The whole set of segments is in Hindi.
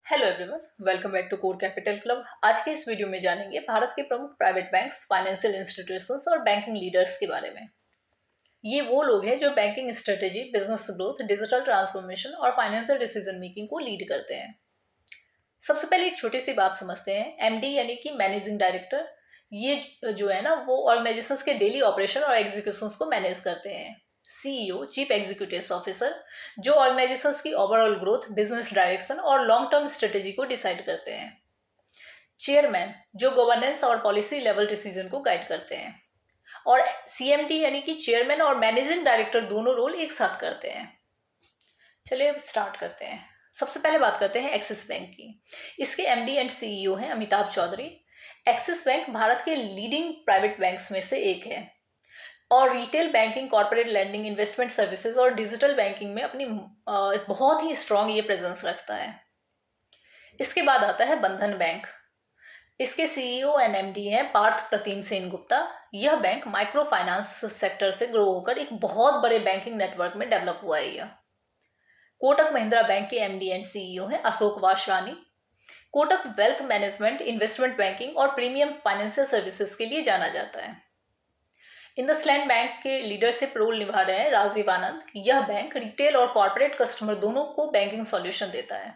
Hello everyone, welcome back to core capital club. आज के इस वीडियो में जानेंगे भारत के प्रमुख प्राइवेट बैंक्स, फाइनेंशियल इंस्टीट्यूशंस और बैंकिंग लीडर्स के बारे में। ये वो लोग हैं जो banking strategy, business growth, digital transformation और फाइनेंशियल डिसीजन मेकिंग को लीड करते हैं। सबसे पहले एक छोटी सी बात समझते हैं। एमडी यानी कि मैनेजिंग डायरेक्टर, ये जो है ना वो ऑर्गेनाइजेशंस के डेली ऑपरेशन और एग्जीक्यूशंस को मैनेज करते हैं। सीईओ, चीफ एग्जीक्यूटिव ऑफिसर, जो ऑर्गेनाइजेशंस की ओवरऑल ग्रोथ, बिजनेस डायरेक्शन और लॉन्ग टर्म स्ट्रेटेजी को डिसाइड करते हैं। चेयरमैन, जो गवर्नेंस और पॉलिसी लेवल डिसीजन को गाइड करते हैं। और सीएमडी यानी कि चेयरमैन और मैनेजिंग डायरेक्टर दोनों रोल एक साथ करते हैं। चलिए अब स्टार्ट करते हैं। सबसे पहले बात करते हैं एक्सिस बैंक की। इसके एमडी एंड सीईओ हैं अमिताभ चौधरी। एक्सिस बैंक भारत के लीडिंग प्राइवेट बैंक्स में से एक है और retail banking, corporate lending, investment services और डिजिटल बैंकिंग में अपनी बहुत ही स्ट्रांग ये प्रेजेंस रखता है। इसके बाद आता है बंधन बैंक। इसके सीईओ एंड एमडी हैं पार्थ प्रतिम सेन गुप्ता। यह बैंक माइक्रो फाइनेंस सेक्टर से ग्रो होकर एक बहुत बड़े बैंकिंग नेटवर्क में डेवलप हुआ है। यह कोटक महिंद्रा बैंक के एमडी एंड सीईओ हैं Ashok Vaswani. Kotak wealth management, investment banking और प्रीमियम फाइनेंशियल सर्विसेज के लिए जाना जाता है। इंडसलैंड बैंक के लीडरशिप रोल निभा रहे हैं राजीव आनंद। यह बैंक रिटेल और कॉर्पोरेट कस्टमर दोनों को बैंकिंग सॉल्यूशन देता है।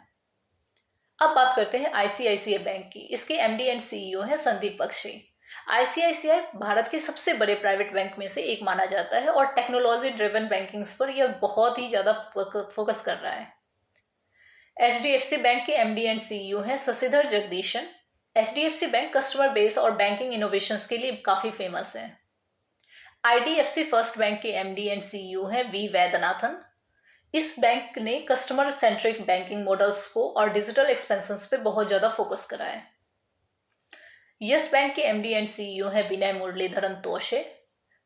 अब बात करते हैं आईसीआईसीआई बैंक की। इसके एमडी एंड सीईओ हैं संदीप बख्शी। आईसीआईसीआई भारत के सबसे बड़े प्राइवेट बैंक में से एक माना जाता है और टेक्नोलॉजी ड्रिवन बैंकिंग पर यह बहुत ही ज्यादा फोकस कर रहा है। एचडीएफसी बैंक के एमडी एंड सीईओ हैं Sashidhar Jagdishan. HDFC Bank customer base और बैंकिंग इनोवेशंस के लिए काफी फेमस है। आईडीएफसी फर्स्ट बैंक के एमडी एंड सीईओ हैं वी वैद्यनाथन। इस बैंक ने कस्टमर सेंट्रिक बैंकिंग मॉडल्स को और डिजिटल एक्सपेंशन पे बहुत ज्यादा फोकस करा है। यस बैंक के एमडी एंड सीईओ हैं विनय मुरलीधरन तोशे।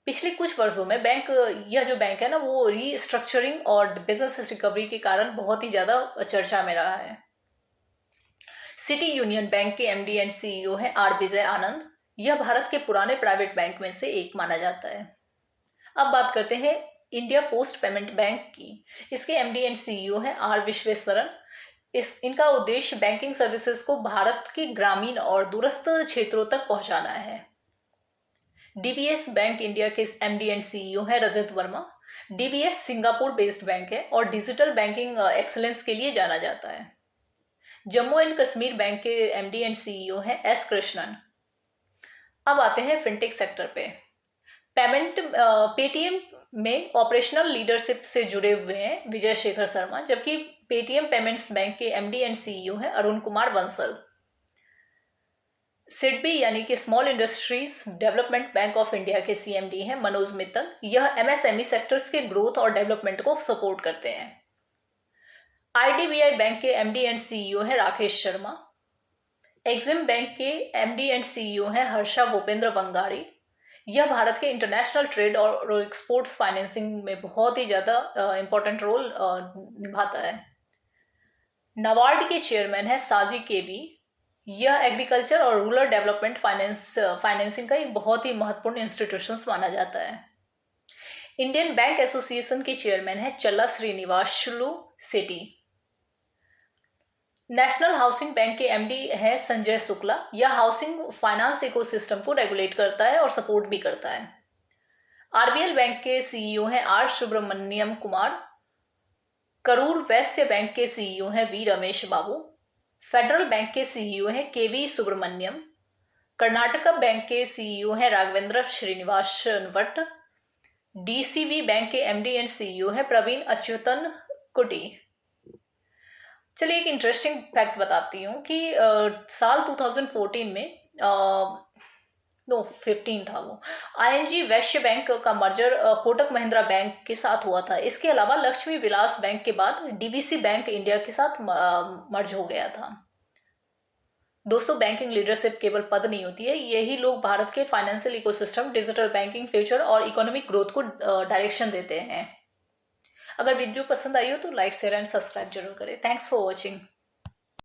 पिछले कुछ वर्षों में यह जो बैंक है ना वो रीस्ट्रक्चरिंग और बिजनेस रिकवरी के कारण बहुत ही ज्यादा चर्चा में रहा है। सिटी यूनियन बैंक के एमडी एंड सीईओ हैं आर विजय आनंद। यह भारत के पुराने प्राइवेट बैंक में से एक माना जाता है। अब बात करते हैं इंडिया पोस्ट पेमेंट बैंक की। इसके एमडी एंड सीईओ हैं आर विश्वेश्वरन। इनका उद्देश्य बैंकिंग सर्विसेज को भारत के ग्रामीण और दूरस्थ क्षेत्रों तक पहुंचाना है। डीबीएस बैंक इंडिया के एमडी एंड सीईओ है Rajat Verma. DBS Singapore based bank है और डिजिटल बैंकिंग एक्सलेंस के लिए जाना जाता है। जम्मू एंड कश्मीर बैंक के एमडी एंड सीईओ हैं एस कृष्णन। अब आते हैं फिनटेक सेक्टर पे। पेटीएम में ऑपरेशनल लीडरशिप से जुड़े हुए हैं विजय शेखर शर्मा, जबकि पेटीएम पेमेंट्स बैंक के एमडी एंड सीईओ हैं अरुण कुमार बंसल। सिडबी यानी कि small industries development bank of India के सीएमडी हैं मनोज मित्तल। यह एमएसएमई सेक्टर्स के ग्रोथ और डेवलपमेंट को सपोर्ट करते हैं। आईडीबीआई बैंक के एमडी एंड सीईओ हैं राकेश शर्मा। एक्सिम बैंक के एमडी एंड सीईओ हैं हर्षा भूपेंद्र वंगाड़ी। यह भारत के इंटरनेशनल ट्रेड और एक्सपोर्ट्स फाइनेंसिंग में बहुत ही ज्यादा इंपॉर्टेंट रोल निभाता है। नाबार्ड के चेयरमैन है साजी केवी। यह एग्रीकल्चर और रूरल डेवलपमेंट फाइनेंसिंग का एक बहुत ही महत्वपूर्ण इंस्टीट्यूशन माना जाता है। इंडियन बैंक एसोसिएशन के चेयरमैन है Challa Sreenivasulu Setty. National housing bank के एमडी है संजय शुक्ला। यह हाउसिंग फाइनेंस इकोसिस्टम को रेगुलेट करता है और सपोर्ट भी करता है। आरबीएल बैंक के सीईओ हैं आर सुब्रमण्यम कुमार। करूर वैश्य बैंक के सीईओ हैं वी रमेश बाबू। फेडरल बैंक के सीईओ हैं केवी सुब्रमण्यम। कर्नाटका बैंक के सीईओ हैं राघवेंद्र श्रीनिवास भट्ट। डीसीबी बैंक के एमडी एंड सीईओ हैं प्रवीण अच्युतन कुटी। चलिए एक इंटरेस्टिंग फैक्ट बताती हूँ कि साल 2014 में 15 था वो, आईएनजी वैश्य बैंक का मर्जर कोटक महिंद्रा बैंक के साथ हुआ था। इसके अलावा लक्ष्मी विलास बैंक के बाद डीबीसी बैंक इंडिया के साथ मर्ज हो गया था। दोस्तों, बैंकिंग लीडरशिप केवल पद नहीं होती है, यही लोग भारत के financial ecosystem, digital banking, future और इकोनॉमिक ग्रोथ को डायरेक्शन देते हैं। अगर वीडियो पसंद आई हो तो लाइक, शेयर एंड सब्सक्राइब जरूर करें। Thanks for watching.